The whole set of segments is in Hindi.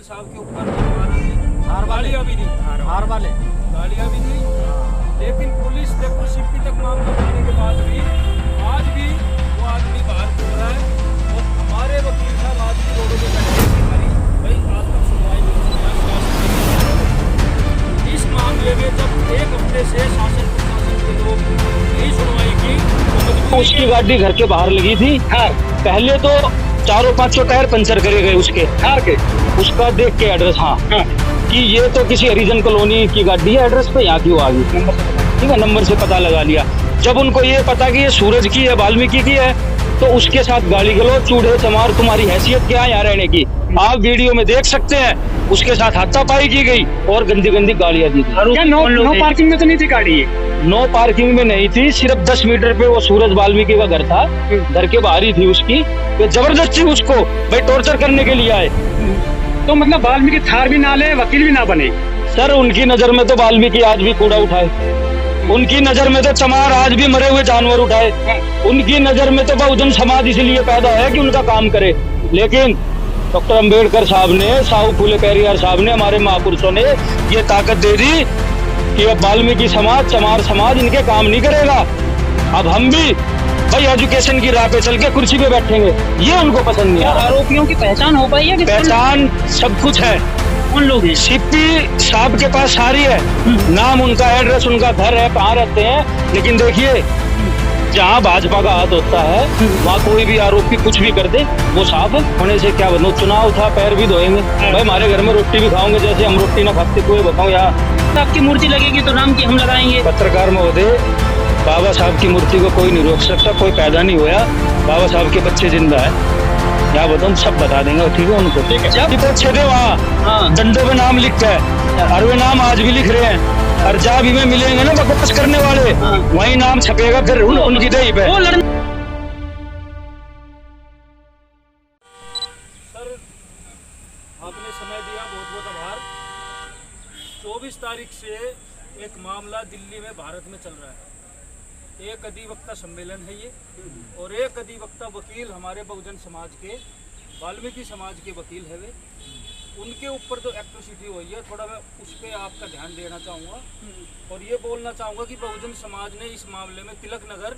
साहब के ऊपर गालियाँ भी दी, गालियाँ भी दी। लेकिन पुलिस देखो सीपी तक मामला करने के बाद भी आज भी वो आदमी बाहर घूम रहा है और हमारे वकील साहब आज भी रोडों पे बैठे हैं हमारी भाई आज तक सुनवाई नहीं हुई। इस मामले में जब एक हफ्ते से शासन प्रशासन के लोग नहीं सुनवाई की तो उसकी गाड़ी घर के बाहर लगी थी। पहले तो 4-5 टायर पंचर करे गए उसके उसका देख के एड्रेस कि ये तो किसी हरिजन कॉलोनी की गाड़ी है, एड्रेस पे यहाँ क्यों आ गई, ठीक है, नंबर से पता लगा लिया। जब उनको ये पता कि ये सूरज की है, वाल्मीकि की है, तो उसके साथ गाली गलो, चूड़े चमार, तुम्हारी हैसियत क्या है यहाँ रहने की, आप वीडियो में देख सकते हैं। उसके साथ हाथापाई की गई और गंदी गंदी गालियां दी गई। नो पार्किंग में तो नहीं थी गाड़ी? नो पार्किंग में नहीं थी, सिर्फ 10 मीटर पे वो सूरज वाल्मीकि का घर था, घर के बाहर ही थी उसकी। तो जबरदस्ती उसको भाई टॉर्चर करने के लिए आए। तो मतलब वाल्मीकि थार भी ना ले, वकील भी ना बने? सर उनकी नजर में तो वाल्मीकि आज भी कूड़ा उठाए, उनकी नजर में तो चमार आज भी मरे हुए जानवर उठाए, उनकी नजर में तो बहुजन समाज इसलिए पैदा है कि उनका काम करे। लेकिन डॉक्टर अंबेडकर साहब ने, साहू फूले पेरियार साहब ने, हमारे महापुरुषों ने ये ताकत दे दी कि अब वाल्मीकि समाज, चमार समाज इनके काम नहीं करेगा। अब हम भी भाई एजुकेशन की राह पे चल के कुर्सी पे बैठेंगे, ये उनको पसंद नहीं। आरोपियों की पहचान हो पाई है? पहचान सब कुछ है, कौन लोग हैं? सीपी साहब के पास सारी है, नाम, उनका एड्रेस, उनका घर है, कहाँ रहते हैं। लेकिन देखिए जहाँ भाजपा का हाथ होता है वहाँ कोई भी आरोपी कुछ भी कर दे, वो साफ होने से क्या बनो। चुनाव था, पैर भी धोएंगे भाई, हमारे घर में रोटी भी खाओगे जैसे हम रोटी ना खाते। कोई बताओ यहाँ आपकी मूर्ति लगेगी तो नाम की हम लगाएंगे। पत्रकार महोदय, बाबा साहब की मूर्ति को कोई नहीं रोक सकता, कोई पैदा नहीं हुआ, बाबा साहब के बच्चे जिंदा है। क्या बताऊँ, सब बता देंगे, ठीक है उनको। ठीक है, जब अच्छे थे वहाँ डंडों पे नाम लिखता है और वे नाम आज भी लिख रहे हैं। और जहाँ भी में मिलेंगे ना बकवास करने वाले, वही नाम छपेगा फिर उनकी दही पे। सर आपने समय दिया, बहुत बहुत आभार। 24 तारीख से एक मामला दिल्ली में भारत में चल रहा है। एक अधिवक्ता सम्मेलन है ये, और एक अधिवक्ता वकील हमारे बहुजन समाज के, वाल्मीकि समाज के वकील है वे, उनके ऊपर जो एट्रोसिटी हुई है, थोड़ा मैं उस पर आपका ध्यान देना चाहूँगा और ये बोलना चाहूँगा कि बहुजन समाज ने इस मामले में तिलक नगर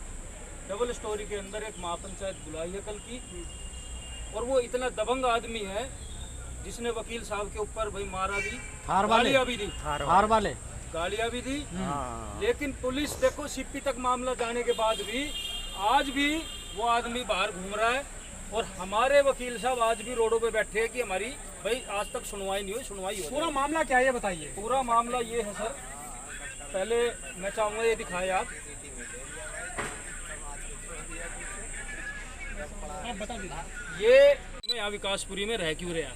डबल स्टोरी के अंदर एक महापंचायत बुलाई है कल की। और वो इतना दबंग आदमी है जिसने वकील साहब के ऊपर भाई मारा भी, गालियाँ भी दी, गालियाँ भी दी। लेकिन पुलिस देखो सीपी तक मामला जाने के बाद भी आज भी वो आदमी बाहर घूम रहा है और हमारे वकील साहब आज भी रोडों पे बैठे हैं कि हमारी भाई आज तक सुनवाई नहीं हुई, सुनवाई हो। पूरा मामला क्या है ये बताइए। पूरा मामला ये है सर, पहले मैं चाहूँगा ये दिखाएं आप। ये मैं यहाँ विकासपुरी में रह क्यों रहा।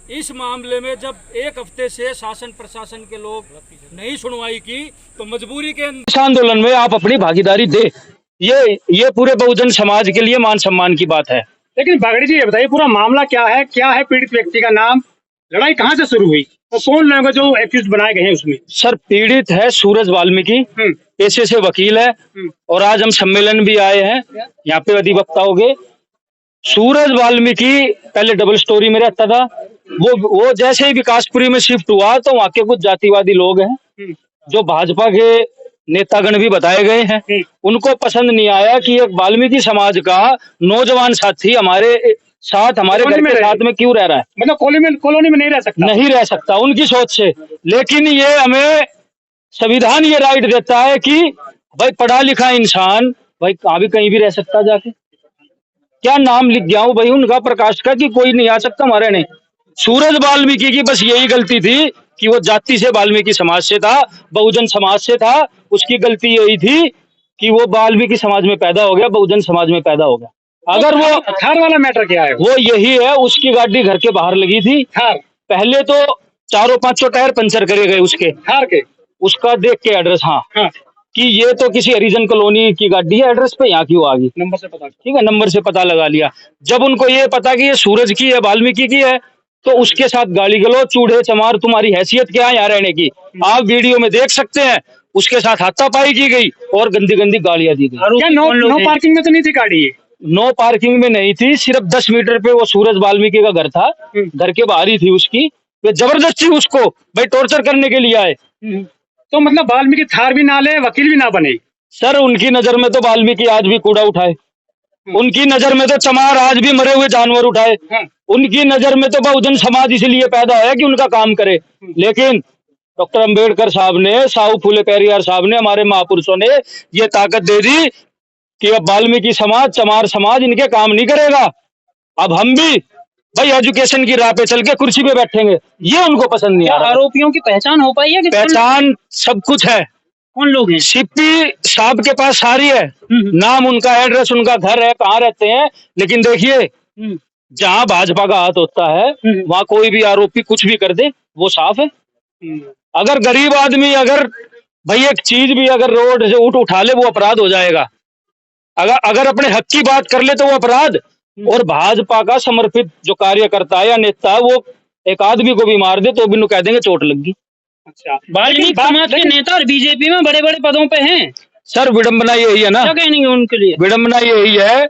इस मामले में जब एक हफ्ते से शासन प्रशासन के लोग नहीं सुनवाई की तो मजबूरी के इस आंदोलन में आप अपनी भागीदारी दे। ये पूरे बहुजन समाज के लिए मान सम्मान की बात है। लेकिन बागड़ी जी ये बताइए पूरा मामला क्या है पीड़ित व्यक्ति का नाम, लड़ाई कहाँ से शुरू हुई और कौन लोग जो एक्यूज बनाए गए हैं उसमें? सर पीड़ित है सूरज वाल्मीकि, पेशे से वकील है और आज हम सम्मेलन भी आए हैं, यहाँ पे अधिवक्ता हो गए। सूरज वाल्मीकि पहले डबल स्टोरी में रहता था, वो जैसे ही विकासपुरी में शिफ्ट हुआ तो वहाँ के कुछ जातिवादी लोग हैं जो भाजपा के नेतागण भी बताए गए हैं, उनको पसंद नहीं आया कि एक वाल्मीकि समाज का नौजवान साथी हमारे साथ, हमारे घर के साथ में क्यों रह रहा है, मतलब कॉलोनी में नहीं रह सकता उनकी सोच से। लेकिन ये हमें संविधान ये राइट देता है कि भाई पढ़ा लिखा इंसान भाई कहाँ भी कहीं भी रह सकता जाके। क्या नाम लिख गया हूँ भाई उनका, प्रकाश का, कि कोई नहीं आ सकता हमारे नहीं। सूरज वाल्मीकि की बस यही गलती थी कि वो जाति से वाल्मीकि समाज से था, बहुजन समाज से था। उसकी गलती यही थी कि वो वाल्मीकि समाज में पैदा हो गया, बहुजन समाज में पैदा हो गया। अगर वो थार वाला मैटर क्या है? वो यही है, उसकी गाड़ी घर के बाहर लगी थी। पहले तो 4-5 टायर पंचर करे गए उसके, उसका देख के एड्रेस कि ये तो किसी हरिजन कॉलोनी की गाड़ी है, एड्रेस पे यहाँ क्यों आ गई, नंबर से पता, ठीक है, नंबर से पता लगा लिया। जब उनको ये पता कि ये सूरज की है, वाल्मीकि की है, तो उसके साथ गाली गलो, चूड़े चमार, तुम्हारी हैसियत क्या है यहाँ रहने की, आप वीडियो में देख सकते हैं। उसके साथ हाथापाई की गई और गंदी गंदी गालियां दी गई। नो पार्किंग में तो नहीं थी गाड़ी? नो पार्किंग में नहीं थी, सिर्फ 10 मीटर पे वो सूरज वाल्मीकि का घर था, घर के बाहर ही थी उसकी। वे जबरदस्ती उसको भाई टॉर्चर करने के लिए आए। तो मतलब वाल्मीकि थार भी ना ले, वकील भी ना बने। सर उनकी नजर में तो वाल्मीकि आज भी कूड़ा उठाए, उनकी नजर में तो चमार आज भी मरे हुए जानवर उठाए, उनकी नजर में तो बहुजन समाज इसलिए पैदा है कि उनका काम करे। लेकिन डॉक्टर अंबेडकर साहब ने, साहू फूले पेरियार साहब ने, हमारे महापुरुषों ने ये ताकत दे दी कि अब वाल्मीकि समाज, चमार समाज इनके काम नहीं करेगा। अब हम भी भाई एजुकेशन की राह पे चल के कुर्सी पे बैठेंगे, ये उनको पसंद नहीं आ रहा। आरोपियों की पहचान हो पाई है कि पहचान सब कुछ है, कौन लोग हैं? सीपी साहब के पास सारी है, नाम, उनका एड्रेस, उनका घर है, कहाँ रहते हैं। लेकिन देखिए जहाँ भाजपा का हाथ होता है वहां कोई भी आरोपी कुछ भी कर दे वो साफ है। अगर गरीब आदमी अगर भाई एक चीज भी अगर रोड से उठा ले वो अपराध हो जाएगा, अगर अपने हक की बात कर ले तो वो अपराध। और भाजपा का समर्पित जो कार्यकर्ता है या नेता है वो एक आदमी को भी मार दे तो भी कह देंगे चोट लगी। अच्छा, वाल्मीकि समाज के नेता और बीजेपी में बड़े बड़े पदों पे हैं। सर विडंबना यही है ना, क्या कहेंगे उनके लिए? विडंबना यही है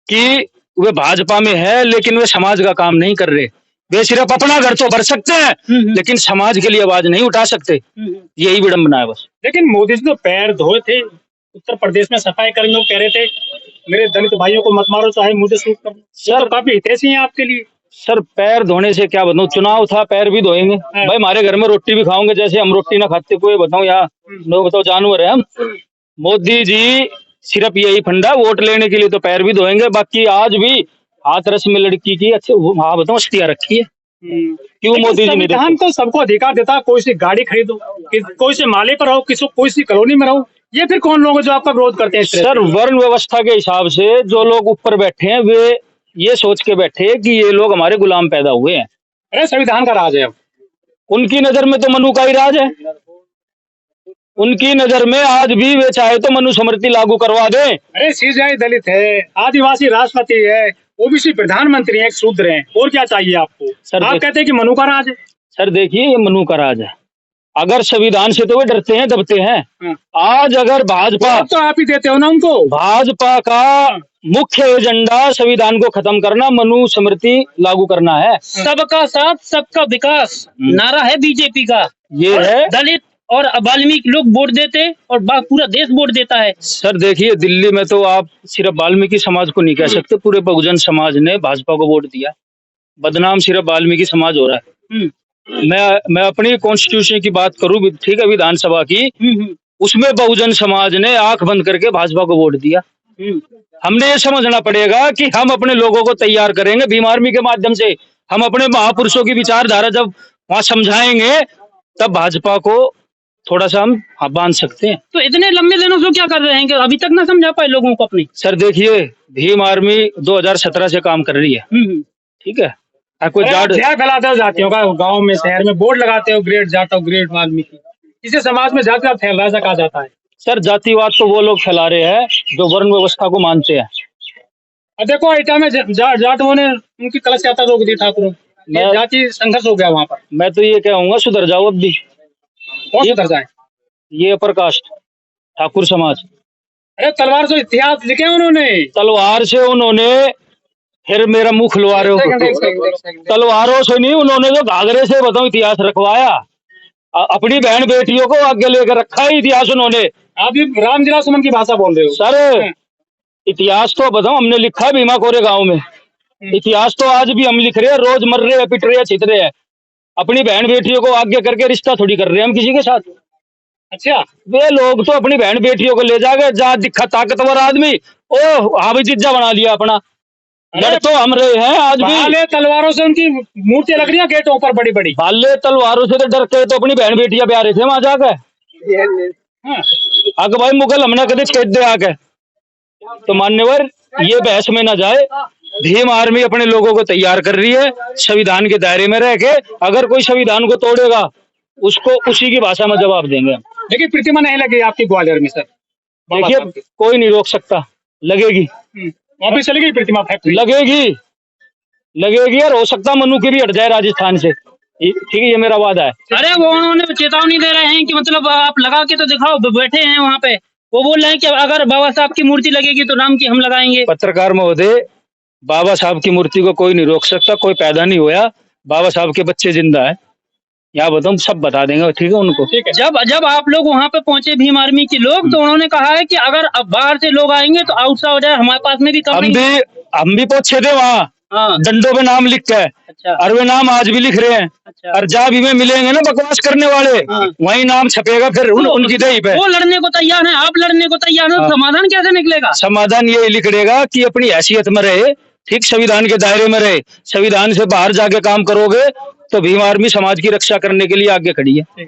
कि वे भाजपा में है लेकिन वे समाज का काम नहीं कर रहे। वे सिर्फ अपना घर तो भर सकते हैं लेकिन समाज के लिए आवाज नहीं उठा सकते, यही विडंबना है बस। लेकिन मोदी जी तो पैर धोए थे उत्तर प्रदेश में, सफाई कर्मियों कह रहे थे मेरे दलित भाइयों को मत मारो चाहे मुझे सूट करो। सर काफी हितैषी हैं आपके लिए। सर पैर धोने से क्या बताऊं, चुनाव था पैर भी धोएंगे भाई, हमारे घर में रोटी भी खाओगे जैसे हम रोटी ना खाते कोई बताऊं, यहाँ लोग बताओ जानवर है हम। मोदी जी सिर्फ यही फंडा, वोट लेने के लिए तो पैर भी धोएंगे, बाकी आज भी हाथरस में लड़की की अच्छे हाँ बताओ अस्तियां रखी है। क्यों मोदी जी ने संविधान तो सबको अधिकार देता है, कोई सी गाड़ी खरीदो, कोई से माले पर रहो, कोई सी कॉलोनी में रहो। ये फिर कौन लोग हैं जो आपका विरोध करते हैं? सर वर्ण व्यवस्था के हिसाब से जो लोग ऊपर बैठे हैं वे ये सोच के बैठे हैं कि ये लोग हमारे गुलाम पैदा हुए हैं। अरे संविधान का राज है अब। उनकी नजर में तो मनु का ही राज है, उनकी नजर में आज भी वे चाहे तो मनुस्मृति लागू करवा दें। अरे सीजीआई दलित है, आदिवासी राष्ट्रपति है, ओबीसी प्रधानमंत्री है, शूद्र हैं, और क्या चाहिए आपको? सर आप कहते हैं कि मनु का राज है। सर देखिए ये मनु का राज है, अगर संविधान से तो वे डरते हैं दबते हैं। आज अगर भाजपा तो आप ही देते हो ना उनको। भाजपा का मुख्य एजेंडा संविधान को खत्म करना, मनुस्मृति लागू करना है। सबका साथ सबका विकास नारा है बीजेपी का, ये है। दलित और वाल्मीकि लोग वोट देते और पूरा देश वोट देता है। सर देखिए दिल्ली में तो आप सिर्फ वाल्मीकि समाज को नहीं कह सकते, पूरे बहुजन समाज ने भाजपा को वोट दिया, बदनाम सिर्फ वाल्मीकि समाज हो रहा है। मैं अपनी कॉन्स्टिट्यूशन की बात करूं, ठीक है, विधानसभा की, उसमें बहुजन समाज ने आंख बंद करके भाजपा को वोट दिया। हमने ये समझना पड़ेगा कि हम अपने लोगों को तैयार करेंगे भीम आर्मी के माध्यम से, हम अपने महापुरुषों की विचारधारा जब वहां समझाएंगे तब भाजपा को थोड़ा सा हम बांध सकते हैं। तो इतने लंबे दिनों से क्या कर रहे हैं कि अभी तक ना समझा पाए लोगों को अपने? सर देखिए भीम आर्मी 2017 से काम कर रही है, ठीक है। कोई जाट फैलाते हो जातियों का, गांव में शहर में बोर्ड लगाते हो ग्रेट जाट और ग्रेट वाल्मीकि, इसे समाज में जातिवाद फैल रहा है, ऐसा कहा जाता है। सर जातिवाद तो वो लोग फैला रहे हैं जो वर्ण व्यवस्था को मानते हैं। देखो इटा में जाटों ने उनकी कलश यात्रा रोक दी, ठाकुरों जाति संघर्ष हो गया वहाँ पर। मैं तो ये कहूंगा सुधर जाओ अब भी। कौन सुधर जाए? ये अपर कास्ट ठाकुर समाज। अरे तलवार से इतिहास लिखे उन्होंने, तलवार से उन्होंने, फिर मेरा मुंह खुलवा रहे हो, तलवारों से नहीं, उन्होंने जो घाघरे से बताओ इतिहास रखवाया, अपनी बहन बेटियों को आगे लेकर रखा है इतिहास उन्होंने। आप भी राम जिला सुमन की भाषा बोल रहे हो। सर इतिहास तो बताओ हमने लिखा है भीमा कोरे गांव में, इतिहास तो आज भी हम लिख रहे हैं, रोज मर रहे हैं, पिट रहे हैं, छित रहे हैं, अपनी बहन बेटियों को आगे करके रिश्ता थोड़ी कर रहे हैं हम किसी के साथ। अच्छा वे लोग तो अपनी बहन बेटियों को ले जाके जहाँ दिखा ताकतवर आदमी ओ हाँ भी जिज्जा बना लिया अपना, लड़ तो हम रहे हैं आज भी। तलवारों से उनकी मूर्तियां लग रही हैं गेटों पर बड़ी बड़ी, भाले तलवारों से तो डरते तो अपनी बहन बेटियां ब्याह रहे थे वहां जाकर। अगर भाई मुगल हमने कभी खेत दे आके, तो मान्यवर ये बहस में ना जाए, भीम आर्मी अपने लोगों को तैयार कर रही है संविधान के दायरे में रह के, अगर कोई संविधान को तोड़ेगा उसको उसी की भाषा में जवाब देंगे। देखिए प्रतिमा नहीं लगी आपकी ग्वालियर में सर, देखिए कोई नहीं रोक सकता, लगेगी वापिस चलेगी प्रतिमा फैक्ट्री, लगेगी और हो सकता मनु की भी हट जाए राजस्थान से, ठीक है, ये मेरा वादा है। अरे वो उन्होंने चेतावनी दे रहे हैं कि मतलब आप लगा के तो दिखाओ, बैठे हैं वहाँ पे वो बोल रहे हैं कि अगर बाबा साहब की मूर्ति लगेगी तो राम की हम लगाएंगे। पत्रकार महोदय, बाबा साहब की मूर्ति को कोई नहीं रोक सकता, कोई पैदा नहीं हुआ, बाबा साहब के बच्चे जिंदा है, यहाँ बताऊँ सब बता देंगे, ठीक है उनको। ठीक है। जब आप लोग वहाँ पे पहुंचे भीम आर्मी के लोग, तो उन्होंने कहा है कि अगर अब बाहर से लोग आएंगे तो आउटसाइडर हमारे पास में भी हम भी पहुंचे थे वहाँ, हाँ। डंडों पे नाम लिख के, अच्छा। और वे नाम आज भी लिख रहे हैं। अच्छा। और जहाँ भी में मिलेंगे ना बकवास करने वाले, हाँ। वही नाम छपेगा फिर उनकी दही पे। वो लड़ने को तैयार है, आप लड़ने को तैयार हो, हाँ। समाधान कैसे निकलेगा? समाधान ये लिखेगा कि अपनी हैसियत में रहे, ठीक संविधान के दायरे में रहे, संविधान से बाहर जाके काम करोगे तो भीम आर्मी समाज की रक्षा करने के लिए आगे खड़ी है।